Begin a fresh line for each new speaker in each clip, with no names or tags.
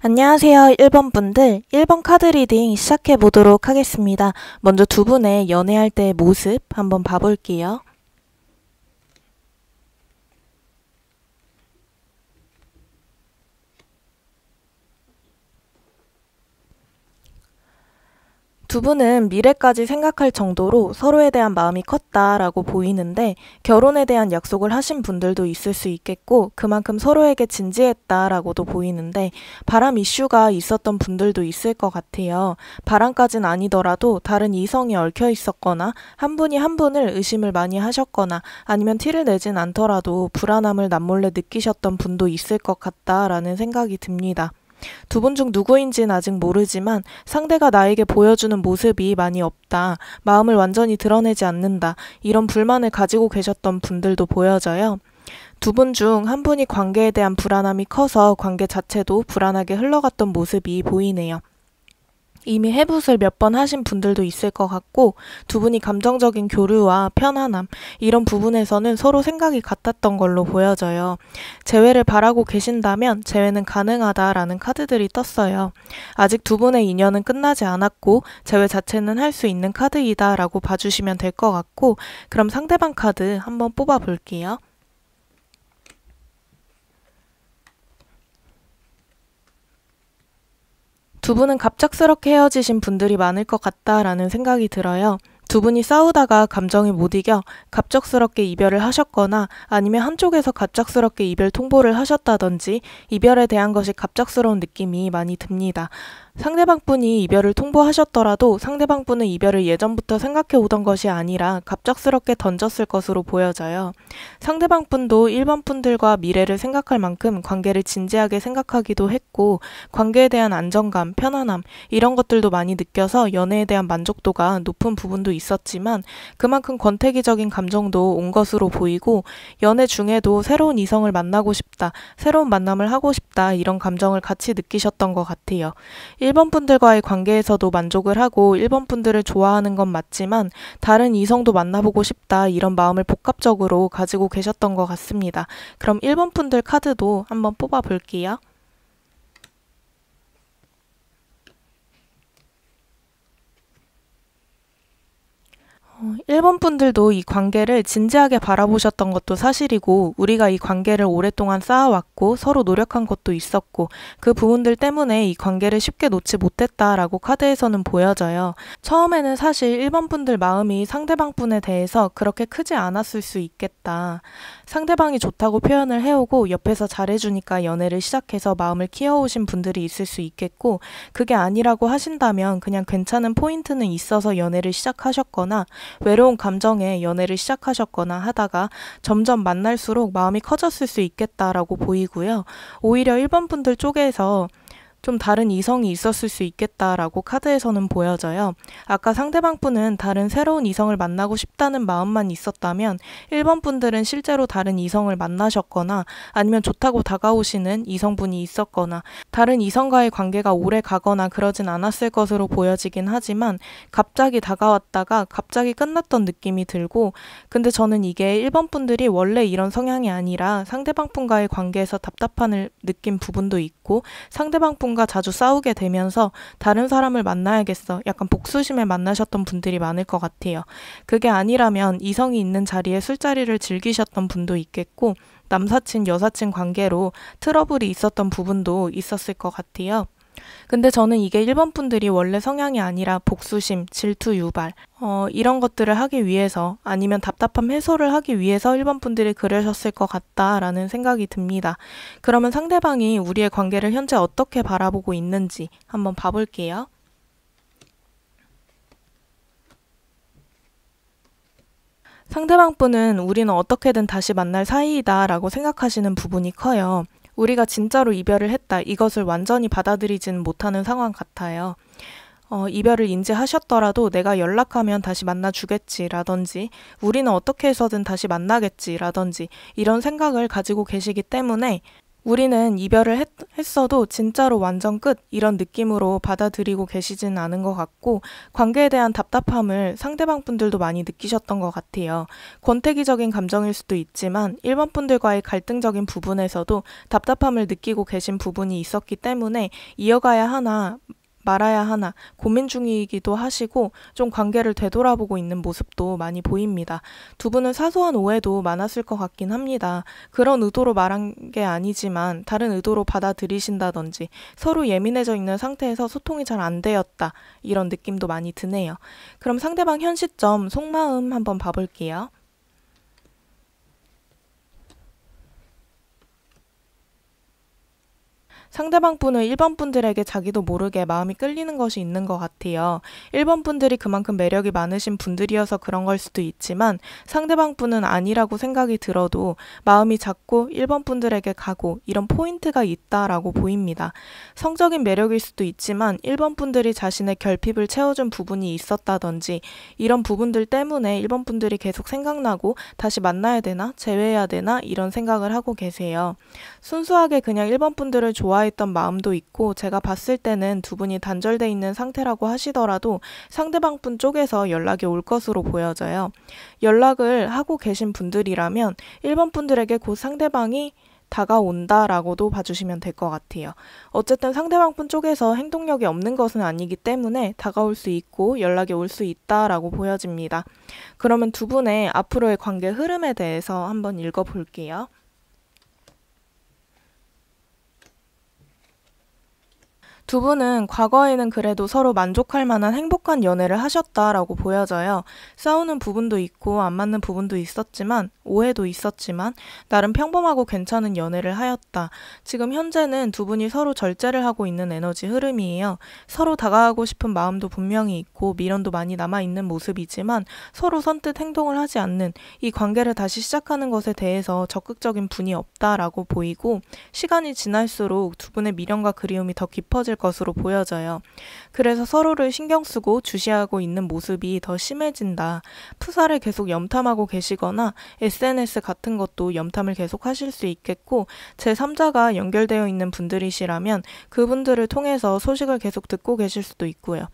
안녕하세요, 1번 분들. 1번 카드 리딩 시작해 보도록 하겠습니다. 먼저 두 분의 연애할 때의 모습 한번 봐볼게요. 두 분은 미래까지 생각할 정도로 서로에 대한 마음이 컸다라고 보이는데 결혼에 대한 약속을 하신 분들도 있을 수 있겠고 그만큼 서로에게 진지했다라고도 보이는데 바람 이슈가 있었던 분들도 있을 것 같아요. 바람까진 아니더라도 다른 이성이 얽혀 있었거나 한 분이 한 분을 의심을 많이 하셨거나 아니면 티를 내진 않더라도 불안함을 남몰래 느끼셨던 분도 있을 것 같다라는 생각이 듭니다. 두 분 중 누구인지는 아직 모르지만 상대가 나에게 보여주는 모습이 많이 없다, 마음을 완전히 드러내지 않는다, 이런 불만을 가지고 계셨던 분들도 보여져요. 두 분 중 한 분이 관계에 대한 불안함이 커서 관계 자체도 불안하게 흘러갔던 모습이 보이네요. 이미 해붓을 몇 번 하신 분들도 있을 것 같고 두 분이 감정적인 교류와 편안함 이런 부분에서는 서로 생각이 같았던 걸로 보여져요. 재회를 바라고 계신다면 재회는 가능하다라는 카드들이 떴어요. 아직 두 분의 인연은 끝나지 않았고 재회 자체는 할 수 있는 카드이다 라고 봐주시면 될 것 같고 그럼 상대방 카드 한번 뽑아 볼게요. 두 분은 갑작스럽게 헤어지신 분들이 많을 것 같다라는 생각이 들어요. 두 분이 싸우다가 감정이 못 이겨 갑작스럽게 이별을 하셨거나 아니면 한쪽에서 갑작스럽게 이별 통보를 하셨다든지 이별에 대한 것이 갑작스러운 느낌이 많이 듭니다. 상대방분이 이별을 통보하셨더라도 상대방분은 이별을 예전부터 생각해 오던 것이 아니라 갑작스럽게 던졌을 것으로 보여져요. 상대방분도 1번 분들과 미래를 생각할 만큼 관계를 진지하게 생각하기도 했고 관계에 대한 안정감, 편안함 이런 것들도 많이 느껴서 연애에 대한 만족도가 높은 부분도 있었지만 그만큼 권태기적인 감정도 온 것으로 보이고 연애 중에도 새로운 이성을 만나고 싶다, 새로운 만남을 하고 싶다 이런 감정을 같이 느끼셨던 것 같아요. 1번 분들과의 관계에서도 만족을 하고 1번 분들을 좋아하는 건 맞지만 다른 이성도 만나보고 싶다 이런 마음을 복합적으로 가지고 계셨던 것 같습니다. 그럼 1번 분들 카드도 한번 뽑아 볼게요. 1번 분들도 이 관계를 진지하게 바라보셨던 것도 사실이고 우리가 이 관계를 오랫동안 쌓아왔고 서로 노력한 것도 있었고 그 부분들 때문에 이 관계를 쉽게 놓지 못했다라고 카드에서는 보여져요. 처음에는 사실 1번 분들 마음이 상대방 분에 대해서 그렇게 크지 않았을 수 있겠다. 상대방이 좋다고 표현을 해오고 옆에서 잘해주니까 연애를 시작해서 마음을 키워오신 분들이 있을 수 있겠고 그게 아니라고 하신다면 그냥 괜찮은 포인트는 있어서 연애를 시작하셨거나 외로운 감정에 연애를 시작하셨거나 하다가 점점 만날수록 마음이 커졌을 수 있겠다라고 보이고요. 오히려 1번 분들 쪽에서 좀 다른 이성이 있었을 수 있겠다라고 카드에서는 보여져요. 아까 상대방 분은 다른 새로운 이성을 만나고 싶다는 마음만 있었다면 1번 분들은 실제로 다른 이성을 만나셨거나 아니면 좋다고 다가오시는 이성분이 있었거나 다른 이성과의 관계가 오래 가거나 그러진 않았을 것으로 보여지긴 하지만 갑자기 다가왔다가 갑자기 끝났던 느낌이 들고 근데 저는 이게 1번 분들이 원래 이런 성향이 아니라 상대방 분과의 관계에서 답답함을 느낀 부분도 있고 상대방 분 과 자주 싸우게 되면서 다른 사람을 만나야겠어. 약간 복수심에 만나셨던 분들이 많을 것 같아요. 그게 아니라면 이성이 있는 자리에 술자리를 즐기셨던 분도 있겠고 남사친, 여사친 관계로 트러블이 있었던 부분도 있었을 것 같아요. 근데 저는 이게 1번 분들이 원래 성향이 아니라 복수심, 질투 유발 이런 것들을 하기 위해서 아니면 답답함 해소를 하기 위해서 1번 분들이 그러셨을 것 같다라는 생각이 듭니다. 그러면 상대방이 우리의 관계를 현재 어떻게 바라보고 있는지 한번 봐볼게요. 상대방 분은 우리는 어떻게든 다시 만날 사이이다 라고 생각하시는 부분이 커요. 우리가 진짜로 이별을 했다. 이것을 완전히 받아들이지는 못하는 상황 같아요. 이별을 인지하셨더라도 내가 연락하면 다시 만나주겠지라든지 우리는 어떻게 해서든 다시 만나겠지라든지 이런 생각을 가지고 계시기 때문에 우리는 이별을 했어도 진짜로 완전 끝 이런 느낌으로 받아들이고 계시지는 않은 것 같고 관계에 대한 답답함을 상대방 분들도 많이 느끼셨던 것 같아요. 권태기적인 감정일 수도 있지만 1번 분들과의 갈등적인 부분에서도 답답함을 느끼고 계신 부분이 있었기 때문에 이어가야 하나 말아야 하나 고민 중이기도 하시고 좀 관계를 되돌아보고 있는 모습도 많이 보입니다. 두 분은 사소한 오해도 많았을 것 같긴 합니다. 그런 의도로 말한 게 아니지만 다른 의도로 받아들이신다든지 서로 예민해져 있는 상태에서 소통이 잘 안 되었다 이런 느낌도 많이 드네요. 그럼 상대방 현 시점 속마음 한번 봐볼게요. 상대방 분은 1번 분들에게 자기도 모르게 마음이 끌리는 것이 있는 것 같아요. 1번 분들이 그만큼 매력이 많으신 분들이어서 그런 걸 수도 있지만 상대방 분은 아니라고 생각이 들어도 마음이 자꾸 1번 분들에게 가고 이런 포인트가 있다라고 보입니다. 성적인 매력일 수도 있지만 1번 분들이 자신의 결핍을 채워준 부분이 있었다든지 이런 부분들 때문에 1번 분들이 계속 생각나고 다시 만나야 되나 재회해야 되나 이런 생각을 하고 계세요. 순수하게 그냥 1번 분들을 좋아했던 마음도 있고 제가 봤을 때는 두 분이 단절돼 있는 상태라고 하시더라도 상대방 분 쪽에서 연락이 올 것으로 보여져요. 연락을 하고 계신 분들이라면 1번 분들에게 곧 상대방이 다가온다라고도 봐주시면 될 것 같아요. 어쨌든 상대방 분 쪽에서 행동력이 없는 것은 아니기 때문에 다가올 수 있고 연락이 올 수 있다라고 보여집니다. 그러면 두 분의 앞으로의 관계 흐름에 대해서 한번 읽어볼게요. 두 분은 과거에는 그래도 서로 만족할 만한 행복한 연애를 하셨다라고 보여져요. 싸우는 부분도 있고 안 맞는 부분도 있었지만 오해도 있었지만 나름 평범하고 괜찮은 연애를 하였다. 지금 현재는 두 분이 서로 절제를 하고 있는 에너지 흐름이에요. 서로 다가가고 싶은 마음도 분명히 있고 미련도 많이 남아있는 모습이지만 서로 선뜻 행동을 하지 않는 이 관계를 다시 시작하는 것에 대해서 적극적인 분이 없다라고 보이고 시간이 지날수록 두 분의 미련과 그리움이 더 깊어질 것으로 보여져요. 그래서 서로를 신경 쓰고 주시하고 있는 모습이 더 심해진다. 푸사를 계속 염탐하고 계시거나 SNS 같은 것도 염탐을 계속 하실 수 있겠고 제3자가 연결되어 있는 분들이시라면 그분들을 통해서 소식을 계속 듣고 계실 수도 있고요.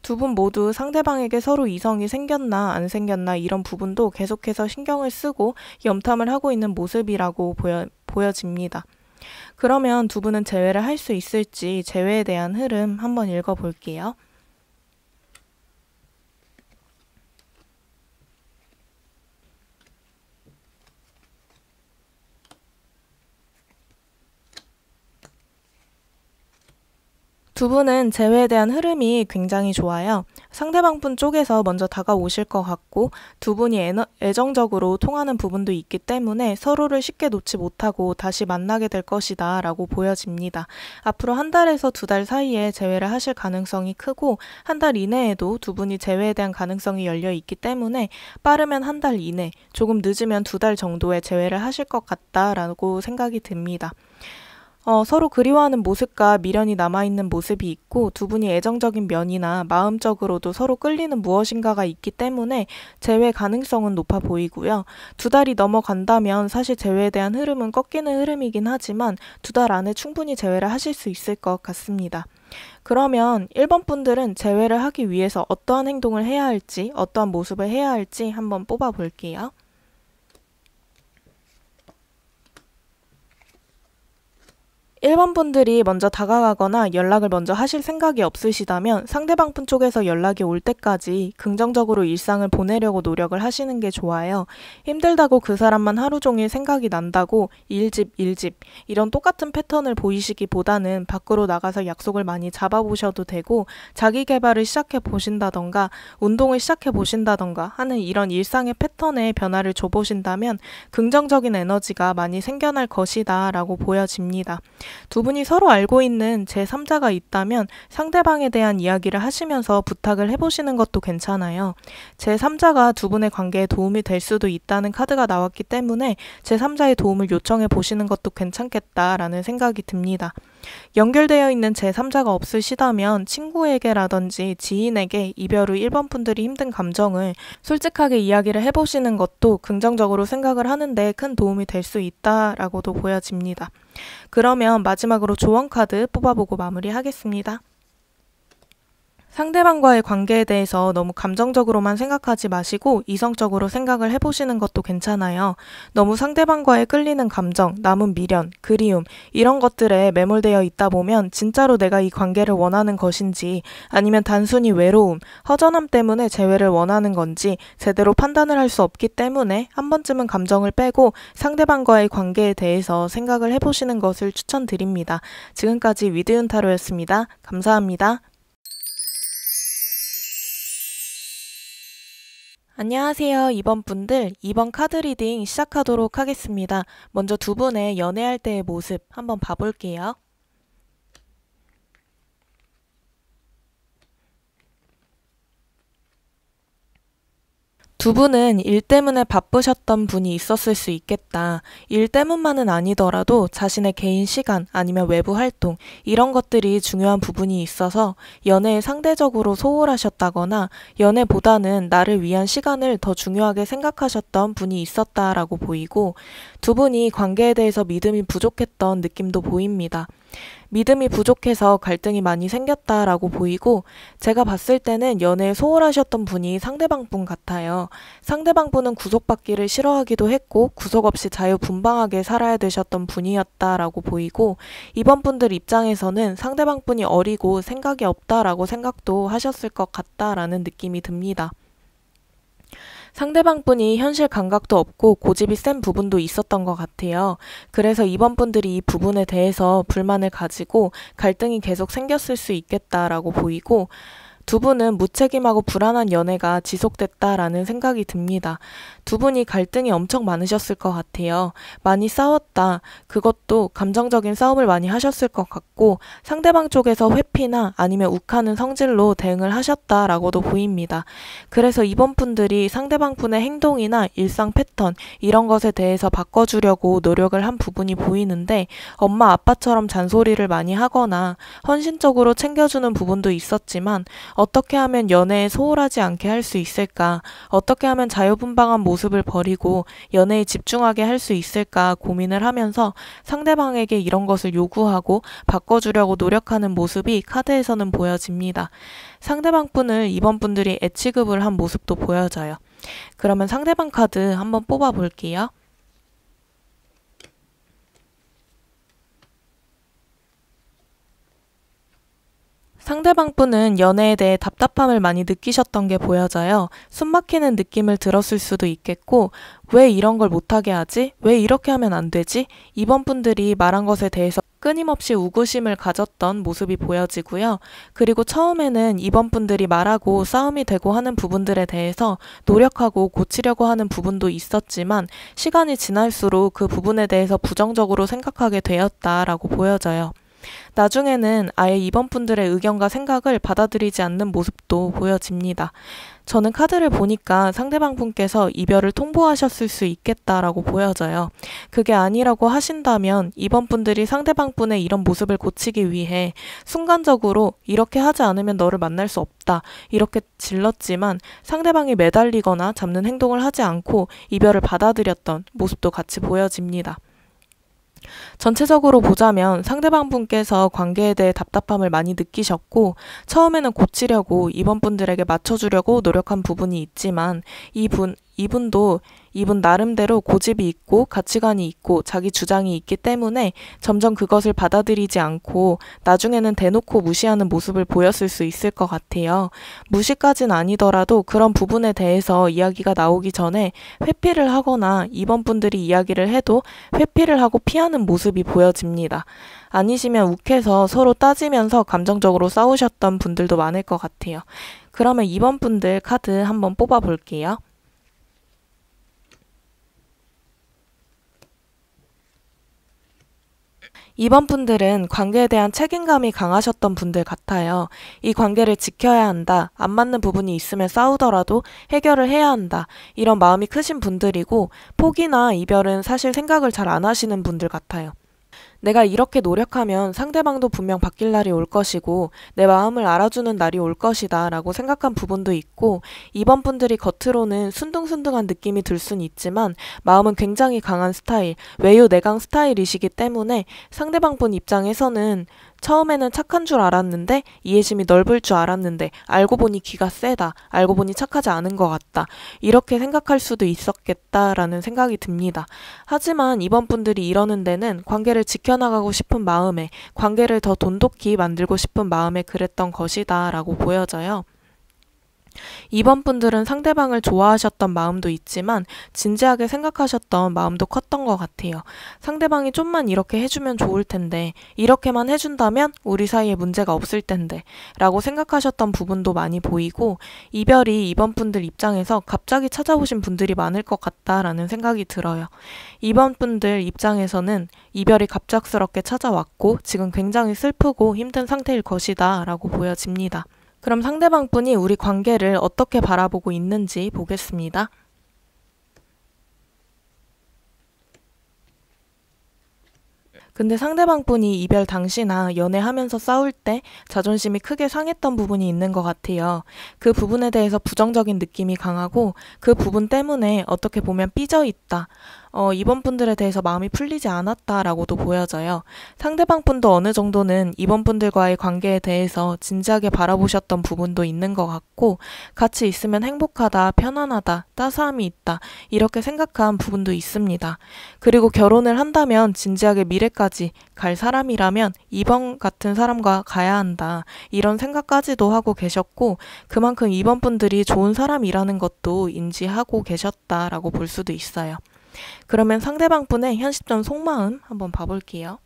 두 분 모두 상대방에게 서로 이성이 생겼나 안 생겼나 이런 부분도 계속해서 신경을 쓰고 염탐을 하고 있는 모습이라고 보여집니다. 그러면 두 분은 재회를 할 수 있을지 재회에 대한 흐름 한번 읽어볼게요. 두 분은 재회에 대한 흐름이 굉장히 좋아요. 상대방 분 쪽에서 먼저 다가오실 것 같고 두 분이 애정적으로 통하는 부분도 있기 때문에 서로를 쉽게 놓지 못하고 다시 만나게 될 것이다 라고 보여집니다. 앞으로 한 달에서 두 달 사이에 재회를 하실 가능성이 크고 한 달 이내에도 두 분이 재회에 대한 가능성이 열려 있기 때문에 빠르면 한 달 이내, 조금 늦으면 두 달 정도의 재회를 하실 것 같다라고 생각이 듭니다. 서로 그리워하는 모습과 미련이 남아있는 모습이 있고 두 분이 애정적인 면이나 마음적으로도 서로 끌리는 무엇인가가 있기 때문에 재회 가능성은 높아 보이고요. 두 달이 넘어간다면 사실 재회에 대한 흐름은 꺾이는 흐름이긴 하지만 두 달 안에 충분히 재회를 하실 수 있을 것 같습니다. 그러면 1번 분들은 재회를 하기 위해서 어떠한 행동을 해야 할지, 어떠한 모습을 해야 할지 한번 뽑아 볼게요. 1번 분들이 먼저 다가가거나 연락을 먼저 하실 생각이 없으시다면 상대방 분 쪽에서 연락이 올 때까지 긍정적으로 일상을 보내려고 노력을 하시는 게 좋아요. 힘들다고 그 사람만 하루 종일 생각이 난다고 일집 이런 똑같은 패턴을 보이시기보다는 밖으로 나가서 약속을 많이 잡아보셔도 되고 자기 개발을 시작해 보신다던가 운동을 시작해 보신다던가 하는 이런 일상의 패턴에 변화를 줘보신다면 긍정적인 에너지가 많이 생겨날 것이다 라고 보여집니다. 두 분이 서로 알고 있는 제3자가 있다면 상대방에 대한 이야기를 하시면서 부탁을 해보시는 것도 괜찮아요. 제3자가 두 분의 관계에 도움이 될 수도 있다는 카드가 나왔기 때문에 제3자의 도움을 요청해 보시는 것도 괜찮겠다라는 생각이 듭니다. 연결되어 있는 제3자가 없으시다면 친구에게라든지 지인에게 이별 후 1번 분들이 힘든 감정을 솔직하게 이야기를 해보시는 것도 긍정적으로 생각을 하는데 큰 도움이 될 수 있다라고도 보여집니다. 그러면 마지막으로 조언 카드 뽑아보고 마무리하겠습니다. 상대방과의 관계에 대해서 너무 감정적으로만 생각하지 마시고 이성적으로 생각을 해보시는 것도 괜찮아요. 너무 상대방과의 끌리는 감정, 남은 미련, 그리움 이런 것들에 매몰되어 있다 보면 진짜로 내가 이 관계를 원하는 것인지 아니면 단순히 외로움, 허전함 때문에 재회를 원하는 건지 제대로 판단을 할 수 없기 때문에 한 번쯤은 감정을 빼고 상대방과의 관계에 대해서 생각을 해보시는 것을 추천드립니다. 지금까지 위드윤 타로였습니다. 감사합니다. 안녕하세요. 2번 분들, 2번 카드 리딩 시작하도록 하겠습니다. 먼저 두 분의 연애할 때의 모습 한번 봐볼게요. 두 분은 일 때문에 바쁘셨던 분이 있었을 수 있겠다. 일 때문만은 아니더라도 자신의 개인 시간 아니면 외부 활동 이런 것들이 중요한 부분이 있어서 연애에 상대적으로 소홀하셨다거나 연애보다는 나를 위한 시간을 더 중요하게 생각하셨던 분이 있었다라고 보이고 두 분이 관계에 대해서 믿음이 부족했던 느낌도 보입니다. 믿음이 부족해서 갈등이 많이 생겼다라고 보이고 제가 봤을 때는 연애에 소홀하셨던 분이 상대방 분 같아요. 상대방 분은 구속받기를 싫어하기도 했고 구속 없이 자유분방하게 살아야 되셨던 분이었다라고 보이고 이번 분들 입장에서는 상대방 분이 어리고 생각이 없다라고 생각도 하셨을 것 같다라는 느낌이 듭니다. 상대방 분이 현실 감각도 없고 고집이 센 부분도 있었던 것 같아요. 그래서 이번 분들이 이 부분에 대해서 불만을 가지고 갈등이 계속 생겼을 수 있겠다라고 보이고 두 분은 무책임하고 불안한 연애가 지속됐다라는 생각이 듭니다. 두 분이 갈등이 엄청 많으셨을 것 같아요. 많이 싸웠다. 그것도 감정적인 싸움을 많이 하셨을 것 같고 상대방 쪽에서 회피나 아니면 욱하는 성질로 대응을 하셨다라고도 보입니다. 그래서 이번 분들이 상대방 분의 행동이나 일상 패턴 이런 것에 대해서 바꿔주려고 노력을 한 부분이 보이는데 엄마 아빠처럼 잔소리를 많이 하거나 헌신적으로 챙겨주는 부분도 있었지만 어떻게 하면 연애에 소홀하지 않게 할 수 있을까? 어떻게 하면 자유분방한 모습을 버리고 연애에 집중하게 할 수 있을까 고민을 하면서 상대방에게 이런 것을 요구하고 바꿔주려고 노력하는 모습이 카드에서는 보여집니다. 상대방 분을 이번 분들이 애취급을 한 모습도 보여져요. 그러면 상대방 카드 한번 뽑아 볼게요. 상대방 분은 연애에 대해 답답함을 많이 느끼셨던 게 보여져요. 숨막히는 느낌을 들었을 수도 있겠고 왜 이런 걸 못하게 하지? 왜 이렇게 하면 안 되지? 이번 분들이 말한 것에 대해서 끊임없이 우구심을 가졌던 모습이 보여지고요. 그리고 처음에는 이번 분들이 말하고 싸움이 되고 하는 부분들에 대해서 노력하고 고치려고 하는 부분도 있었지만 시간이 지날수록 그 부분에 대해서 부정적으로 생각하게 되었다라고 보여져요. 나중에는 아예 이번 분들의 의견과 생각을 받아들이지 않는 모습도 보여집니다. 저는 카드를 보니까 상대방 분께서 이별을 통보하셨을 수 있겠다라고 보여져요. 그게 아니라고 하신다면 이번 분들이 상대방 분의 이런 모습을 고치기 위해 순간적으로 이렇게 하지 않으면 너를 만날 수 없다 이렇게 질렀지만 상대방이 매달리거나 잡는 행동을 하지 않고 이별을 받아들였던 모습도 같이 보여집니다. 전체적으로 보자면 상대방 분께서 관계에 대해 답답함을 많이 느끼셨고 처음에는 고치려고 이번 분들에게 맞춰주려고 노력한 부분이 있지만 이분도 이분 나름대로 고집이 있고 가치관이 있고 자기 주장이 있기 때문에 점점 그것을 받아들이지 않고 나중에는 대놓고 무시하는 모습을 보였을 수 있을 것 같아요. 무시까진 아니더라도 그런 부분에 대해서 이야기가 나오기 전에 회피를 하거나 이번 분들이 이야기를 해도 회피를 하고 피하는 모습이 보여집니다. 아니시면 욱해서 서로 따지면서 감정적으로 싸우셨던 분들도 많을 것 같아요. 그러면 이번 분들 카드 한번 뽑아 볼게요. 이번 분들은 관계에 대한 책임감이 강하셨던 분들 같아요. 이 관계를 지켜야 한다. 안 맞는 부분이 있으면 싸우더라도 해결을 해야 한다. 이런 마음이 크신 분들이고 포기나 이별은 사실 생각을 잘 안 하시는 분들 같아요. 내가 이렇게 노력하면 상대방도 분명 바뀔 날이 올 것이고 내 마음을 알아주는 날이 올 것이다 라고 생각한 부분도 있고, 2번 분들이 겉으로는 순둥순둥한 느낌이 들 순 있지만 마음은 굉장히 강한 스타일, 외유내강 스타일이시기 때문에 상대방 분 입장에서는 처음에는 착한 줄 알았는데, 이해심이 넓을 줄 알았는데 알고 보니 기가 세다, 알고 보니 착하지 않은 것 같다, 이렇게 생각할 수도 있었겠다라는 생각이 듭니다. 하지만 이번 분들이 이러는 데는 관계를 지켜나가고 싶은 마음에, 관계를 더 돈독히 만들고 싶은 마음에 그랬던 것이다 라고 보여져요. 이번 분들은 상대방을 좋아하셨던 마음도 있지만 진지하게 생각하셨던 마음도 컸던 것 같아요. 상대방이 좀만 이렇게 해주면 좋을 텐데, 이렇게만 해준다면 우리 사이에 문제가 없을 텐데 라고 생각하셨던 부분도 많이 보이고, 이별이 이번 분들 입장에서 갑자기 찾아오신 분들이 많을 것 같다라는 생각이 들어요. 이번 분들 입장에서는 이별이 갑작스럽게 찾아왔고 지금 굉장히 슬프고 힘든 상태일 것이다 라고 보여집니다. 그럼 상대방 분이 우리 관계를 어떻게 바라보고 있는지 보겠습니다. 근데 상대방 분이 이별 당시나 연애하면서 싸울 때 자존심이 크게 상했던 부분이 있는 것 같아요. 그 부분에 대해서 부정적인 느낌이 강하고 그 부분 때문에 어떻게 보면 삐져 있다, 이번 분들에 대해서 마음이 풀리지 않았다라고도 보여져요. 상대방 분도 어느 정도는 이번 분들과의 관계에 대해서 진지하게 바라보셨던 부분도 있는 것 같고, 같이 있으면 행복하다, 편안하다, 따스함이 있다, 이렇게 생각한 부분도 있습니다. 그리고 결혼을 한다면 진지하게 미래까지 갈 사람이라면 이번 같은 사람과 가야 한다, 이런 생각까지도 하고 계셨고, 그만큼 이번 분들이 좋은 사람이라는 것도 인지하고 계셨다라고 볼 수도 있어요. 그러면 상대방 분의 현 시점 속마음 한번 봐볼게요.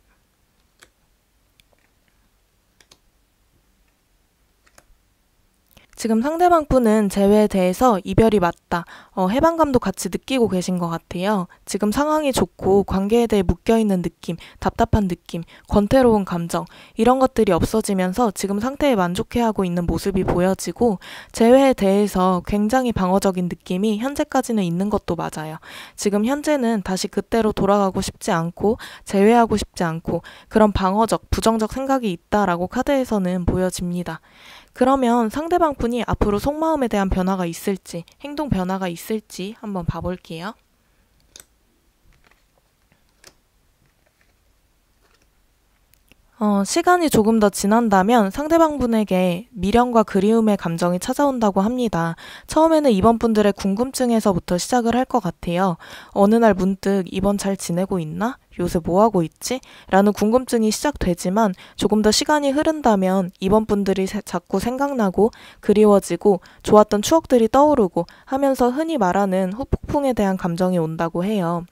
지금 상대방 분은 재회에 대해서 이별이 맞다, 해방감도 같이 느끼고 계신 것 같아요. 지금 상황이 좋고 관계에 대해 묶여있는 느낌, 답답한 느낌, 권태로운 감정, 이런 것들이 없어지면서 지금 상태에 만족해하고 있는 모습이 보여지고, 재회에 대해서 굉장히 방어적인 느낌이 현재까지는 있는 것도 맞아요. 지금 현재는 다시 그때로 돌아가고 싶지 않고 재회하고 싶지 않고 그런 방어적, 부정적 생각이 있다라고 카드에서는 보여집니다. 그러면 상대방 분이 앞으로 속마음에 대한 변화가 있을지, 행동 변화가 있을지 한번 봐볼게요. 시간이 조금 더 지난다면 상대방 분에게 미련과 그리움의 감정이 찾아온다고 합니다. 처음에는 이번 분들의 궁금증에서부터 시작을 할 것 같아요. 어느 날 문득 이번 잘 지내고 있나? 요새 뭐하고 있지? 라는 궁금증이 시작되지만 조금 더 시간이 흐른다면 이번 분들이 자꾸 생각나고 그리워지고 좋았던 추억들이 떠오르고 하면서 흔히 말하는 후폭풍에 대한 감정이 온다고 해요.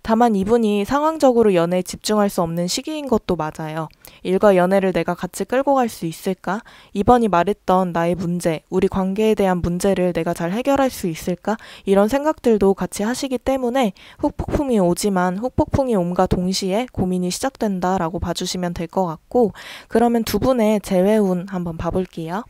다만 이분이 상황적으로 연애에 집중할 수 없는 시기인 것도 맞아요. 일과 연애를 내가 같이 끌고 갈 수 있을까? 이번이 말했던 나의 문제, 우리 관계에 대한 문제를 내가 잘 해결할 수 있을까? 이런 생각들도 같이 하시기 때문에 후폭풍이 오지만 후폭풍이 옴과 동시에 고민이 시작된다라고 봐주시면 될 것 같고, 그러면 두 분의 재회운 한번 봐볼게요.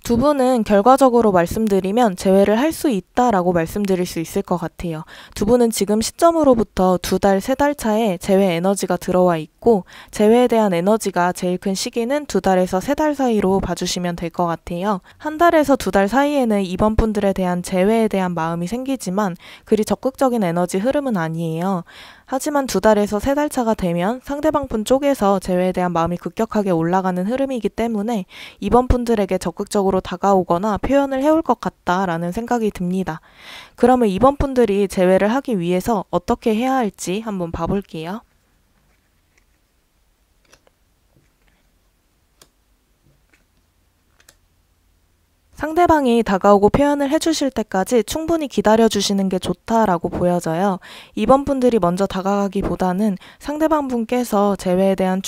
두 분은 결과적으로 말씀드리면 재회를 할 수 있다라고 말씀드릴 수 있을 것 같아요. 두 분은 지금 시점으로부터 2달, 3달 차에 재회 에너지가 들어와 있고, 재회에 대한 에너지가 제일 큰 시기는 2달에서 3달 사이로 봐주시면 될 것 같아요. 1달에서 2달 사이에는 이번 분들에 대한 재회에 대한 마음이 생기지만 그리 적극적인 에너지 흐름은 아니에요. 하지만 2달에서 3달 차가 되면 상대방 분 쪽에서 재회에 대한 마음이 급격하게 올라가는 흐름이기 때문에 이번 분들에게 적극적으로 다가오거나 표현을 해올 것 같다라는 생각이 듭니다. 그러면 이번 분들이 재회를 하기 위해서 어떻게 해야 할지 한번 봐볼게요. 상대방이 다가오고 표현을 해주실 때까지 충분히 기다려주시는 게 좋다라고 보여져요. 이번 분들이 먼저 다가가기보다는 상대방 분께서 재회에 대한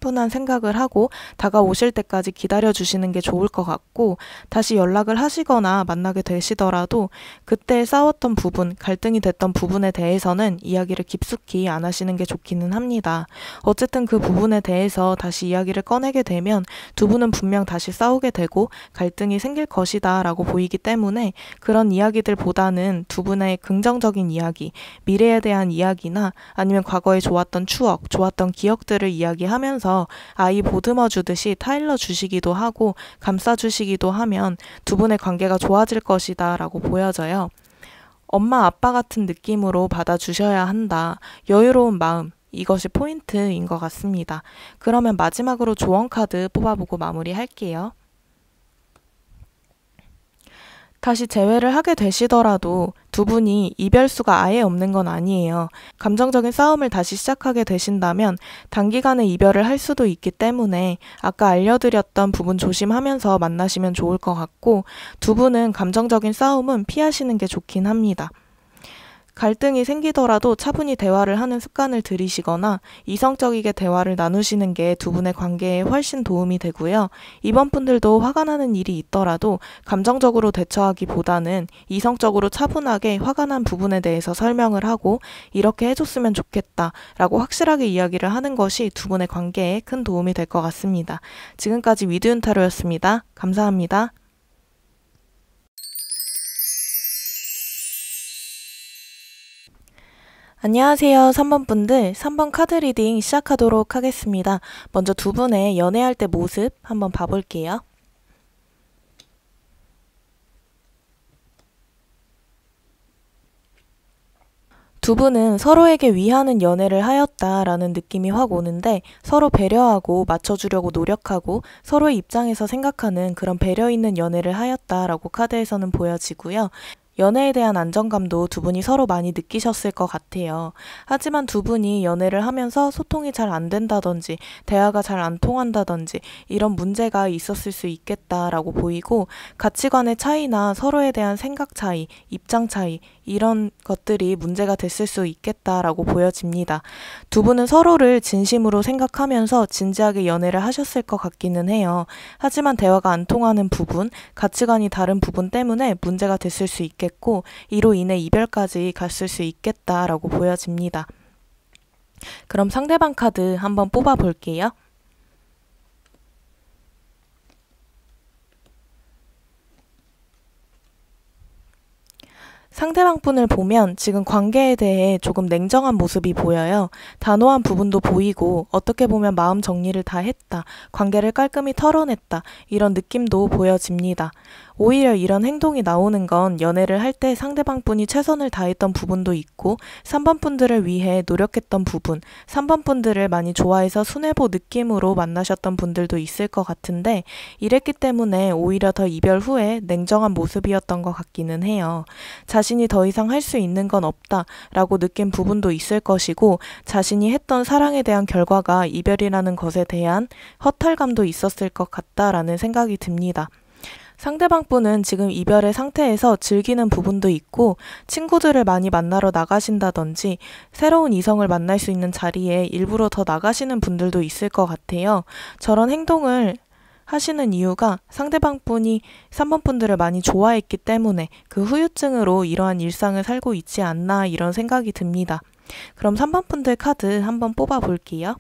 차분한 생각을 하고 다가오실 때까지 기다려주시는 게 좋을 것 같고, 다시 연락을 하시거나 만나게 되시더라도 그때 싸웠던 부분, 갈등이 됐던 부분에 대해서는 이야기를 깊숙이 안 하시는 게 좋기는 합니다. 어쨌든 그 부분에 대해서 다시 이야기를 꺼내게 되면 두 분은 분명 다시 싸우게 되고 갈등이 생길 것이다 라고 보이기 때문에, 그런 이야기들보다는 두 분의 긍정적인 이야기, 미래에 대한 이야기나 아니면 과거에 좋았던 추억, 좋았던 기억들을 이야기하면서 아이 보듬어 주듯이 타일러 주시기도 하고 감싸 주시기도 하면 두 분의 관계가 좋아질 것이다 라고 보여져요. 엄마 아빠 같은 느낌으로 받아주셔야 한다. 여유로운 마음, 이것이 포인트인 것 같습니다. 그러면 마지막으로 조언 카드 뽑아보고 마무리할게요. 다시 재회를 하게 되시더라도 두 분이 이별수가 아예 없는 건 아니에요. 감정적인 싸움을 다시 시작하게 되신다면 단기간에 이별을 할 수도 있기 때문에 아까 알려드렸던 부분 조심하면서 만나시면 좋을 것 같고, 두 분은 감정적인 싸움은 피하시는 게 좋긴 합니다. 갈등이 생기더라도 차분히 대화를 하는 습관을 들이시거나 이성적이게 대화를 나누시는 게 두 분의 관계에 훨씬 도움이 되고요. 이번 분들도 화가 나는 일이 있더라도 감정적으로 대처하기보다는 이성적으로 차분하게 화가 난 부분에 대해서 설명을 하고 이렇게 해줬으면 좋겠다 라고 확실하게 이야기를 하는 것이 두 분의 관계에 큰 도움이 될 것 같습니다. 지금까지 위드윤 타로였습니다. 감사합니다. 안녕하세요. 3번 분들, 3번 카드 리딩 시작하도록 하겠습니다. 먼저 두 분의 연애할 때 모습 한번 봐볼게요. 두 분은 서로에게 위하는 연애를 하였다라는 느낌이 확 오는데, 서로 배려하고 맞춰주려고 노력하고 서로의 입장에서 생각하는 그런 배려 있는 연애를 하였다라고 카드에서는 보여지고요. 연애에 대한 안정감도 두 분이 서로 많이 느끼셨을 것 같아요. 하지만 두 분이 연애를 하면서 소통이 잘 안 된다든지 대화가 잘 안 통한다든지 이런 문제가 있었을 수 있겠다라고 보이고, 가치관의 차이나 서로에 대한 생각 차이, 입장 차이 이런 것들이 문제가 됐을 수 있겠다라고 보여집니다. 두 분은 서로를 진심으로 생각하면서 진지하게 연애를 하셨을 것 같기는 해요. 하지만 대화가 안 통하는 부분, 가치관이 다른 부분 때문에 문제가 됐을 수 있겠고, 이로 인해 이별까지 갔을 수 있겠다라고 보여집니다. 그럼 상대방 카드 한번 뽑아 볼게요. 상대방 분을 보면 지금 관계에 대해 조금 냉정한 모습이 보여요. 단호한 부분도 보이고 어떻게 보면 마음 정리를 다 했다, 관계를 깔끔히 털어냈다, 이런 느낌도 보여집니다. 오히려 이런 행동이 나오는 건 연애를 할 때 상대방 분이 최선을 다했던 부분도 있고 3번 분들을 위해 노력했던 부분, 3번 분들을 많이 좋아해서 순애보 느낌으로 만나셨던 분들도 있을 것 같은데, 이랬기 때문에 오히려 더 이별 후에 냉정한 모습이었던 것 같기는 해요. 자신이 더 이상 할 수 있는 건 없다 라고 느낀 부분도 있을 것이고, 자신이 했던 사랑에 대한 결과가 이별이라는 것에 대한 허탈감도 있었을 것 같다라는 생각이 듭니다. 상대방 분은 지금 이별의 상태에서 즐기는 부분도 있고 친구들을 많이 만나러 나가신다든지 새로운 이성을 만날 수 있는 자리에 일부러 더 나가시는 분들도 있을 것 같아요. 저런 행동을 하시는 이유가 상대방 분이 3번 분들을 많이 좋아했기 때문에 그 후유증으로 이러한 일상을 살고 있지 않나, 이런 생각이 듭니다. 그럼 3번 분들 카드 한번 뽑아 볼게요.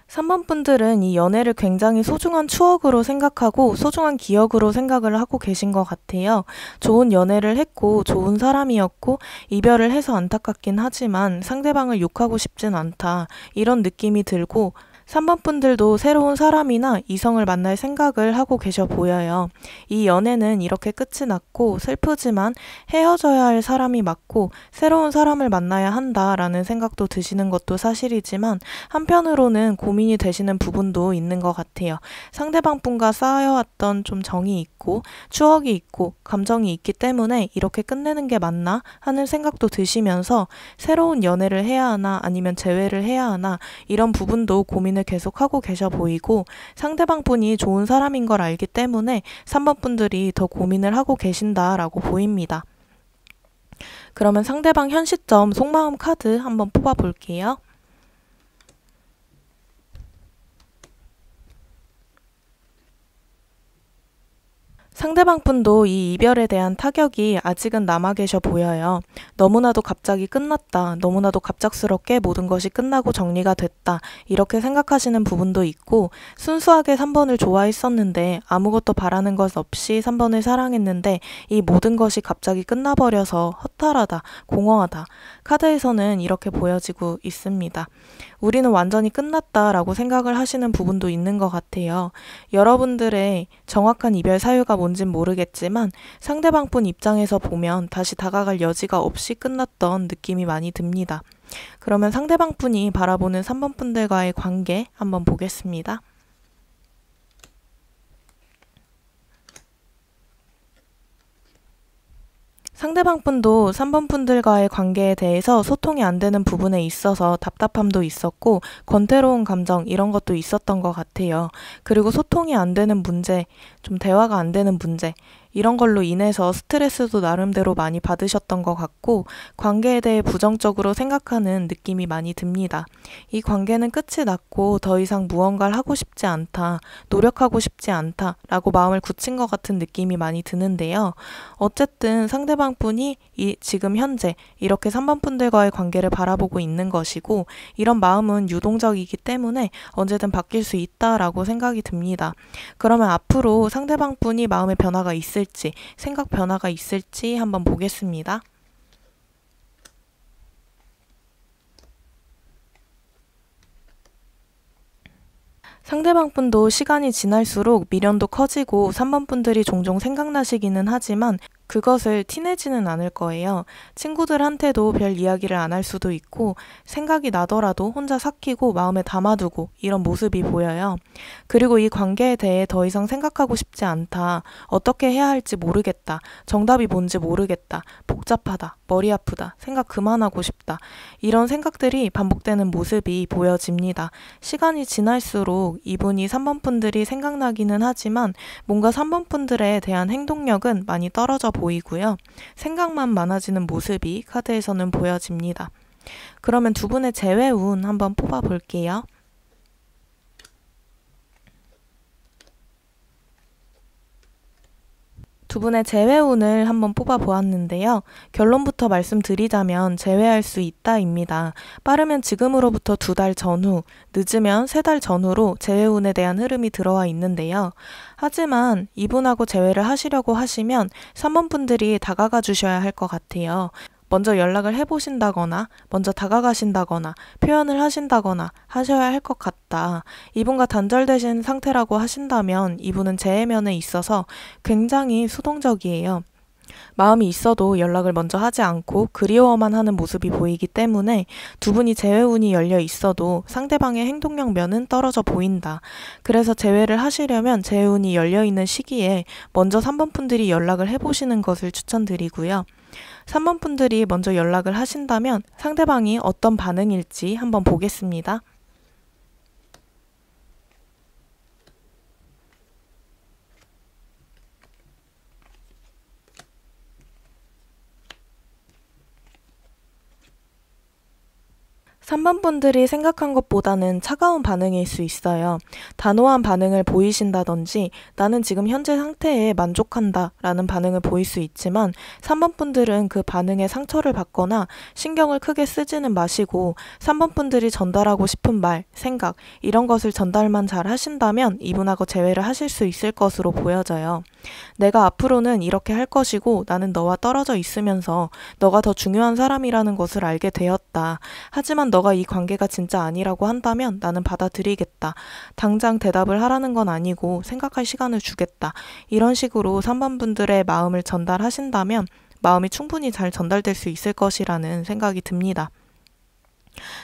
3번 분들은 이 연애를 굉장히 소중한 추억으로 생각하고 소중한 기억으로 생각을 하고 계신 것 같아요. 좋은 연애를 했고 좋은 사람이었고 이별을 해서 안타깝긴 하지만 상대방을 욕하고 싶진 않다, 이런 느낌이 들고 3번 분들도 새로운 사람이나 이성을 만날 생각을 하고 계셔 보여요. 이 연애는 이렇게 끝이 났고 슬프지만 헤어져야 할 사람이 맞고 새로운 사람을 만나야 한다라는 생각도 드시는 것도 사실이지만, 한편으로는 고민이 되시는 부분도 있는 것 같아요. 상대방 분과 쌓여왔던 좀 정이 있고 추억이 있고 감정이 있기 때문에 이렇게 끝내는 게 맞나 하는 생각도 드시면서 새로운 연애를 해야 하나 아니면 재회를 해야 하나, 이런 부분도 고민을 고민을 계속하고 계셔 보이고 상대방 분이 좋은 사람인 걸 알기 때문에 3번 분들이 더 고민을 하고 계신다라고 보입니다. 그러면 상대방 현 시점 속마음 카드 한번 뽑아 볼게요. 상대방 분도 이 이별에 대한 타격이 아직은 남아 계셔 보여요. 너무나도 갑자기 끝났다. 너무나도 갑작스럽게 모든 것이 끝나고 정리가 됐다. 이렇게 생각하시는 부분도 있고 순수하게 3번을 좋아했었는데 아무것도 바라는 것 없이 3번을 사랑했는데 이 모든 것이 갑자기 끝나버려서 허탈하다, 공허하다. 카드에서는 이렇게 보여지고 있습니다. 우리는 완전히 끝났다라고 생각을 하시는 부분도 있는 것 같아요. 여러분들의 정확한 이별 사유가 뭔진 모르겠지만 상대방 분 입장에서 보면 다시 다가갈 여지가 없이 끝났던 느낌이 많이 듭니다. 그러면 상대방 분이 바라보는 3번 분들과의 관계 한번 보겠습니다. 상대방 분도 3번 분들과의 관계에 대해서 소통이 안 되는 부분에 있어서 답답함도 있었고 권태로운 감정 이런 것도 있었던 것 같아요. 그리고 소통이 안 되는 문제, 좀 대화가 안 되는 문제 이런 걸로 인해서 스트레스도 나름대로 많이 받으셨던 것 같고 관계에 대해 부정적으로 생각하는 느낌이 많이 듭니다. 이 관계는 끝이 났고 더 이상 무언가를 하고 싶지 않다, 노력하고 싶지 않다 라고 마음을 굳힌 것 같은 느낌이 많이 드는데요. 어쨌든 상대방 분이 지금 현재 이렇게 3번 분들과의 관계를 바라보고 있는 것이고 이런 마음은 유동적이기 때문에 언제든 바뀔 수 있다라고 생각이 듭니다. 그러면 앞으로 상대방 분이 마음의 변화가 있을지 생각 변화가 있을지 한번 보겠습니다. 상대방 분도 시간이 지날수록 미련도 커지고 3번 분들이 종종 생각나시기는 하지만 그것을 티내지는 않을 거예요. 친구들한테도 별 이야기를 안 할 수도 있고 생각이 나더라도 혼자 삭히고 마음에 담아두고 이런 모습이 보여요. 그리고 이 관계에 대해 더 이상 생각하고 싶지 않다. 어떻게 해야 할지 모르겠다. 정답이 뭔지 모르겠다. 복잡하다. 머리 아프다. 생각 그만하고 싶다. 이런 생각들이 반복되는 모습이 보여집니다. 시간이 지날수록 이분이 3번 분들이 생각나기는 하지만 뭔가 3번 분들에 대한 행동력은 많이 떨어져 보이고요. 생각만 많아지는 모습이 카드에서는 보여집니다. 그러면 두 분의 재회 운 한번 뽑아 볼게요. 두 분의 재회운을 한번 뽑아 보았는데요. 결론부터 말씀드리자면 재회할 수 있다입니다. 빠르면 지금으로부터 2달 전후, 늦으면 3달 전후로 재회운에 대한 흐름이 들어와 있는데요. 하지만 이분하고 재회를 하시려고 하시면 3번 분들이 다가가 주셔야 할 것 같아요. 먼저 연락을 해보신다거나 먼저 다가가신다거나 표현을 하신다거나 하셔야 할 것 같다. 이분과 단절되신 상태라고 하신다면 이분은 재회면에 있어서 굉장히 수동적이에요. 마음이 있어도 연락을 먼저 하지 않고 그리워만 하는 모습이 보이기 때문에 두 분이 재회운이 열려 있어도 상대방의 행동력 면은 떨어져 보인다. 그래서 재회를 하시려면 재회운이 열려 있는 시기에 먼저 3번 분들이 연락을 해보시는 것을 추천드리고요. 3번 분들이 먼저 연락을 하신다면 상대방이 어떤 반응일지 한번 보겠습니다. 3번 분들이 생각한 것보다는 차가운 반응일 수 있어요. 단호한 반응을 보이신다든지 나는 지금 현재 상태에 만족한다 라는 반응을 보일 수 있지만 3번 분들은 그 반응에 상처를 받거나 신경을 크게 쓰지는 마시고 3번 분들이 전달하고 싶은 말, 생각 이런 것을 전달만 잘 하신다면 이분하고 재회를 하실 수 있을 것으로 보여져요. 내가 앞으로는 이렇게 할 것이고 나는 너와 떨어져 있으면서 너가 더 중요한 사람이라는 것을 알게 되었다. 하지만 너가 이 관계가 진짜 아니라고 한다면 나는 받아들이겠다. 당장 대답을 하라는 건 아니고 생각할 시간을 주겠다. 이런 식으로 3번 분들의 마음을 전달하신다면 마음이 충분히 잘 전달될 수 있을 것이라는 생각이 듭니다.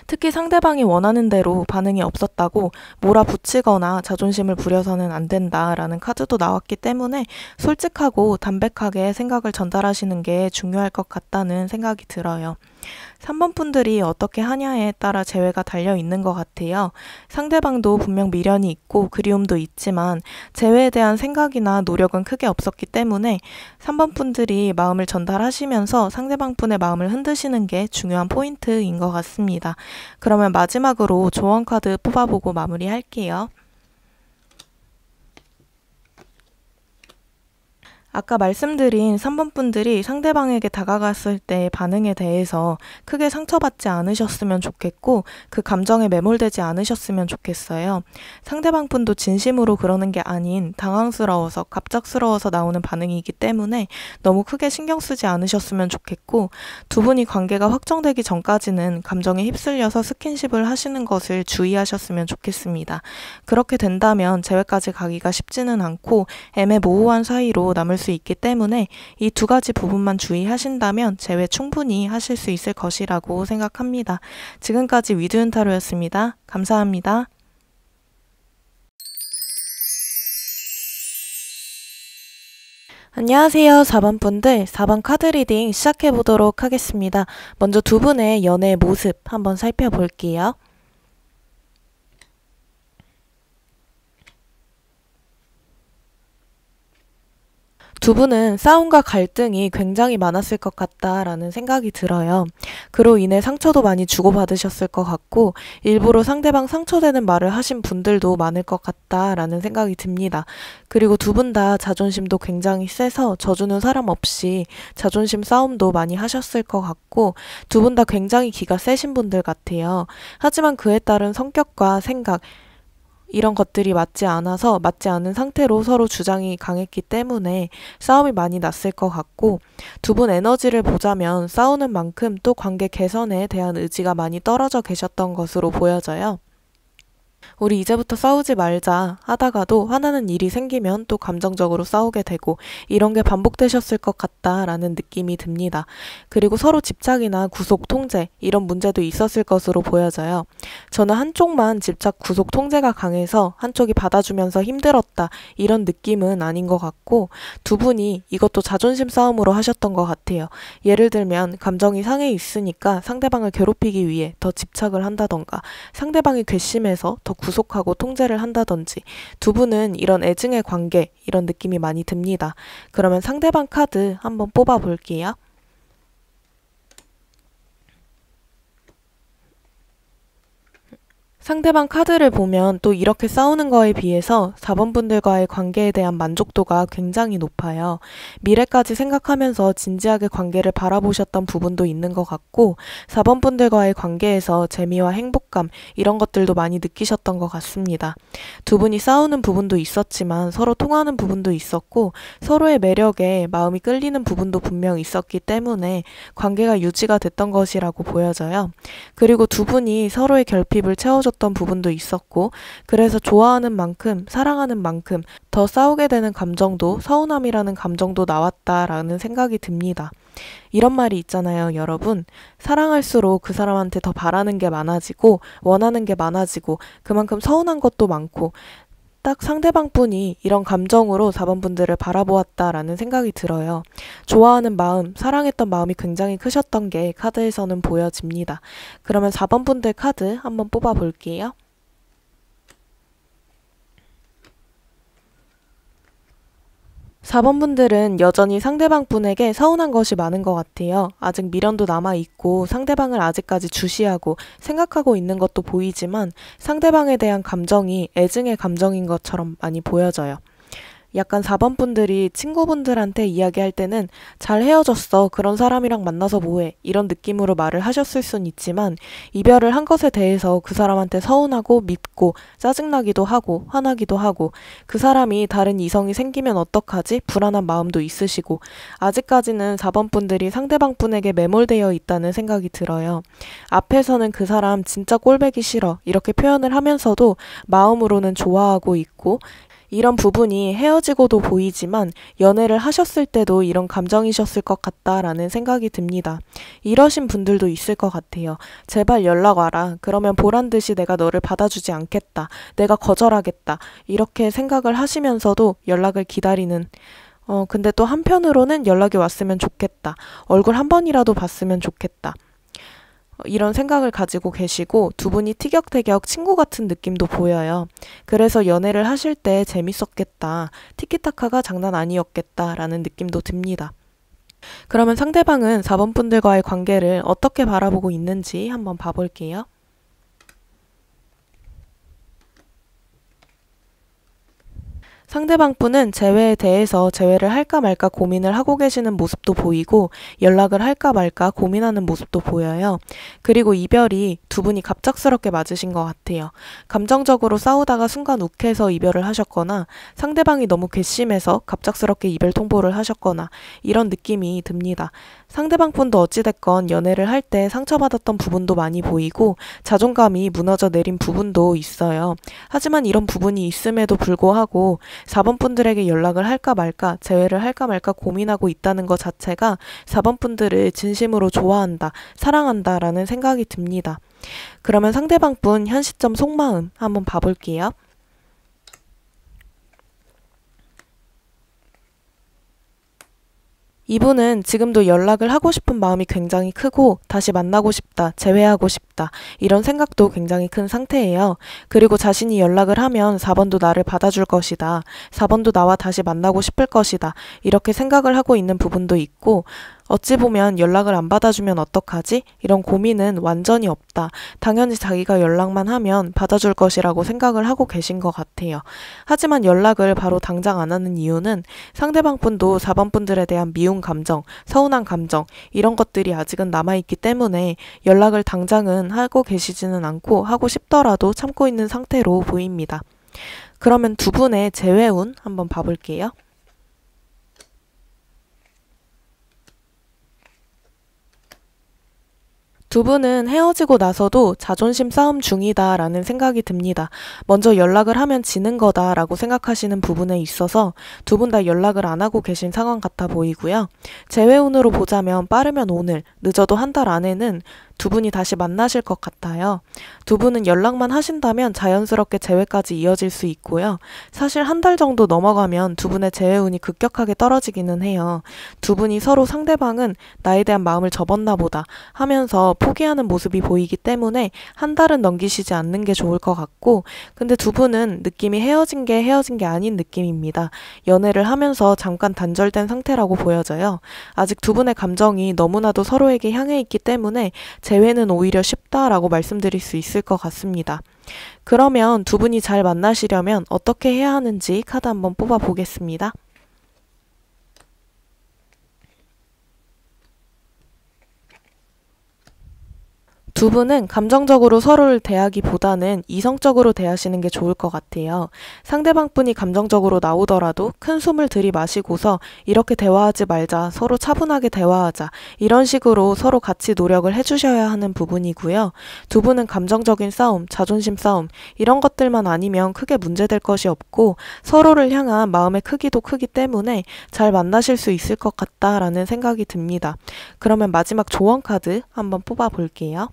특히 상대방이 원하는 대로 반응이 없었다고 몰아붙이거나 자존심을 부려서는 안 된다라는 카드도 나왔기 때문에 솔직하고 담백하게 생각을 전달하시는 게 중요할 것 같다는 생각이 들어요. 3번 분들이 어떻게 하냐에 따라 재회가 달려 있는 것 같아요. 상대방도 분명 미련이 있고 그리움도 있지만 재회에 대한 생각이나 노력은 크게 없었기 때문에 3번 분들이 마음을 전달하시면서 상대방 분의 마음을 흔드시는 게 중요한 포인트인 것 같습니다. 그러면 마지막으로 조언 카드 뽑아보고 마무리할게요. 아까 말씀드린 3번 분들이 상대방에게 다가갔을 때의 반응에 대해서 크게 상처받지 않으셨으면 좋겠고 그 감정에 매몰되지 않으셨으면 좋겠어요. 상대방 분도 진심으로 그러는 게 아닌 당황스러워서 갑작스러워서 나오는 반응이기 때문에 너무 크게 신경 쓰지 않으셨으면 좋겠고 두 분이 관계가 확정되기 전까지는 감정에 휩쓸려서 스킨십을 하시는 것을 주의하셨으면 좋겠습니다. 그렇게 된다면 재회까지 가기가 쉽지는 않고 애매모호한 사이로 남을 수 있기 때문에 이 두 가지 부분만 주의하신다면 재회 충분히 하실 수 있을 것이라고 생각합니다. 지금까지 위드윤 타로였습니다. 감사합니다. 안녕하세요. 4번 분들 4번 카드 리딩 시작해 보도록 하겠습니다. 먼저 두 분의 연애의 모습 한번 살펴볼게요. 두 분은 싸움과 갈등이 굉장히 많았을 것 같다라는 생각이 들어요. 그로 인해 상처도 많이 주고받으셨을 것 같고 일부러 상대방 상처되는 말을 하신 분들도 많을 것 같다라는 생각이 듭니다. 그리고 두 분 다 자존심도 굉장히 세서 져주는 사람 없이 자존심 싸움도 많이 하셨을 것 같고 두 분 다 굉장히 기가 세신 분들 같아요. 하지만 그에 따른 성격과 생각 이런 것들이 맞지 않아서 맞지 않은 상태로 서로 주장이 강했기 때문에 싸움이 많이 났을 것 같고 두 분 에너지를 보자면 싸우는 만큼 또 관계 개선에 대한 의지가 많이 떨어져 계셨던 것으로 보여져요. 우리 이제부터 싸우지 말자 하다가도 화나는 일이 생기면 또 감정적으로 싸우게 되고 이런 게 반복되셨을 것 같다라는 느낌이 듭니다. 그리고 서로 집착이나 구속 통제 이런 문제도 있었을 것으로 보여져요. 저는 한쪽만 집착 구속 통제가 강해서 한쪽이 받아주면서 힘들었다 이런 느낌은 아닌 것 같고 두 분이 이것도 자존심 싸움으로 하셨던 것 같아요. 예를 들면 감정이 상해 있으니까 상대방을 괴롭히기 위해 더 집착을 한다던가 상대방이 괘씸해서 더 구속하고 통제를 한다든지 두 분은 이런 애증의 관계 이런 느낌이 많이 듭니다. 그러면 상대방 카드 한번 뽑아 볼게요. 상대방 카드를 보면 또 이렇게 싸우는 거에 비해서 4번 분들과의 관계에 대한 만족도가 굉장히 높아요. 미래까지 생각하면서 진지하게 관계를 바라보셨던 부분도 있는 것 같고 4번 분들과의 관계에서 재미와 행복감 이런 것들도 많이 느끼셨던 것 같습니다. 두 분이 싸우는 부분도 있었지만 서로 통하는 부분도 있었고 서로의 매력에 마음이 끌리는 부분도 분명 있었기 때문에 관계가 유지가 됐던 것이라고 보여져요. 그리고 두 분이 서로의 결핍을 채워줬던 부분도 있었고 그래서 좋아하는 만큼 사랑하는 만큼 더 싸우게 되는 감정도 서운함이라는 감정도 나왔다라는 생각이 듭니다. 이런 말이 있잖아요, 여러분. 사랑할수록 그 사람한테 더 바라는 게 많아지고 원하는 게 많아지고 그만큼 서운한 것도 많고 딱 상대방 분이 이런 감정으로 4번 분들을 바라보았다라는 생각이 들어요. 좋아하는 마음, 사랑했던 마음이 굉장히 크셨던 게 카드에서는 보여집니다. 그러면 4번 분들 카드 한번 뽑아 볼게요. 4번 분들은 여전히 상대방 분에게 서운한 것이 많은 것 같아요. 아직 미련도 남아있고 상대방을 아직까지 주시하고 생각하고 있는 것도 보이지만 상대방에 대한 감정이 애증의 감정인 것처럼 많이 보여져요. 약간 4번 분들이 친구분들한테 이야기할 때는 잘 헤어졌어. 그런 사람이랑 만나서 뭐해. 이런 느낌으로 말을 하셨을 순 있지만 이별을 한 것에 대해서 그 사람한테 서운하고 밉고 짜증나기도 하고 화나기도 하고 그 사람이 다른 이성이 생기면 어떡하지? 불안한 마음도 있으시고 아직까지는 4번 분들이 상대방 분에게 매몰되어 있다는 생각이 들어요. 앞에서는 그 사람 진짜 꼴보기 싫어. 이렇게 표현을 하면서도 마음으로는 좋아하고 있고 이런 부분이 헤어지고도 보이지만 연애를 하셨을 때도 이런 감정이셨을 것 같다라는 생각이 듭니다. 이러신 분들도 있을 것 같아요. 제발 연락 와라. 그러면 보란 듯이 내가 너를 받아주지 않겠다. 내가 거절하겠다. 이렇게 생각을 하시면서도 연락을 기다리는 근데 또 한편으로는 연락이 왔으면 좋겠다. 얼굴 한 번이라도 봤으면 좋겠다. 이런 생각을 가지고 계시고 두 분이 티격태격 친구 같은 느낌도 보여요. 그래서 연애를 하실 때 재밌었겠다, 티키타카가 장난 아니었겠다라는 느낌도 듭니다. 그러면 상대방은 4번 분들과의 관계를 어떻게 바라보고 있는지 한번 봐볼게요. 상대방 분은 재회에 대해서 재회를 할까 말까 고민을 하고 계시는 모습도 보이고 연락을 할까 말까 고민하는 모습도 보여요. 그리고 이별이 두 분이 갑작스럽게 맞으신 것 같아요. 감정적으로 싸우다가 순간 욱해서 이별을 하셨거나 상대방이 너무 괘씸해서 갑작스럽게 이별 통보를 하셨거나 이런 느낌이 듭니다. 상대방 분도 어찌됐건 연애를 할 때 상처받았던 부분도 많이 보이고 자존감이 무너져 내린 부분도 있어요. 하지만 이런 부분이 있음에도 불구하고 4번 분들에게 연락을 할까 말까, 재회를 할까 말까 고민하고 있다는 것 자체가 4번 분들을 진심으로 좋아한다, 사랑한다 라는 생각이 듭니다. 그러면 상대방 분 현 시점 속마음 한번 봐볼게요. 이분은 지금도 연락을 하고 싶은 마음이 굉장히 크고 다시 만나고 싶다, 재회하고 싶다 이런 생각도 굉장히 큰 상태예요. 그리고 자신이 연락을 하면 4번도 나를 받아줄 것이다, 4번도 나와 다시 만나고 싶을 것이다 이렇게 생각을 하고 있는 부분도 있고 어찌 보면 연락을 안 받아주면 어떡하지? 이런 고민은 완전히 없다. 당연히 자기가 연락만 하면 받아줄 것이라고 생각을 하고 계신 것 같아요. 하지만 연락을 바로 당장 안 하는 이유는 상대방 분도 4번 분들에 대한 미운 감정, 서운한 감정 이런 것들이 아직은 남아있기 때문에 연락을 당장은 하고 계시지는 않고 하고 싶더라도 참고 있는 상태로 보입니다. 그러면 두 분의 재회운 한번 봐볼게요. 두 분은 헤어지고 나서도 자존심 싸움 중이다라는 생각이 듭니다. 먼저 연락을 하면 지는 거다라고 생각하시는 부분에 있어서 두 분 다 연락을 안 하고 계신 상황 같아 보이고요. 재회운으로 보자면 빠르면 오늘, 늦어도 한 달 안에는 두 분이 다시 만나실 것 같아요. 두 분은 연락만 하신다면 자연스럽게 재회까지 이어질 수 있고요. 사실 한 달 정도 넘어가면 두 분의 재회운이 급격하게 떨어지기는 해요. 두 분이 서로 상대방은 나에 대한 마음을 접었나 보다 하면서 포기하는 모습이 보이기 때문에 한 달은 넘기시지 않는 게 좋을 것 같고, 근데 두 분은 느낌이 헤어진 게 아닌 느낌입니다. 연애를 하면서 잠깐 단절된 상태라고 보여져요. 아직 두 분의 감정이 너무나도 서로에게 향해 있기 때문에 재회는 오히려 쉽다라고 말씀드릴 수 있을 것 같습니다. 그러면 두 분이 잘 만나시려면 어떻게 해야 하는지 카드 한번 뽑아 보겠습니다. 두 분은 감정적으로 서로를 대하기보다는 이성적으로 대하시는 게 좋을 것 같아요. 상대방 분이 감정적으로 나오더라도 큰 숨을 들이마시고서 이렇게 대화하지 말자, 서로 차분하게 대화하자 이런 식으로 서로 같이 노력을 해주셔야 하는 부분이고요. 두 분은 감정적인 싸움, 자존심 싸움 이런 것들만 아니면 크게 문제될 것이 없고 서로를 향한 마음의 크기도 크기 때문에 잘 만나실 수 있을 것 같다라는 생각이 듭니다. 그러면 마지막 조언 카드 한번 뽑아 볼게요.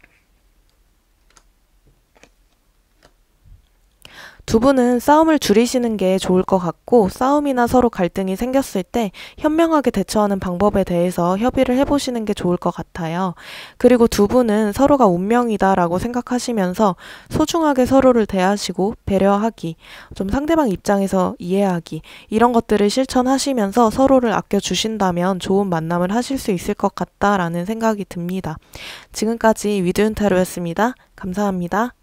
두 분은 싸움을 줄이시는 게 좋을 것 같고 싸움이나 서로 갈등이 생겼을 때 현명하게 대처하는 방법에 대해서 협의를 해보시는 게 좋을 것 같아요. 그리고 두 분은 서로가 운명이다라고 생각하시면서 소중하게 서로를 대하시고 배려하기, 좀 상대방 입장에서 이해하기 이런 것들을 실천하시면서 서로를 아껴주신다면 좋은 만남을 하실 수 있을 것 같다라는 생각이 듭니다. 지금까지 위드윤타로였습니다. 감사합니다.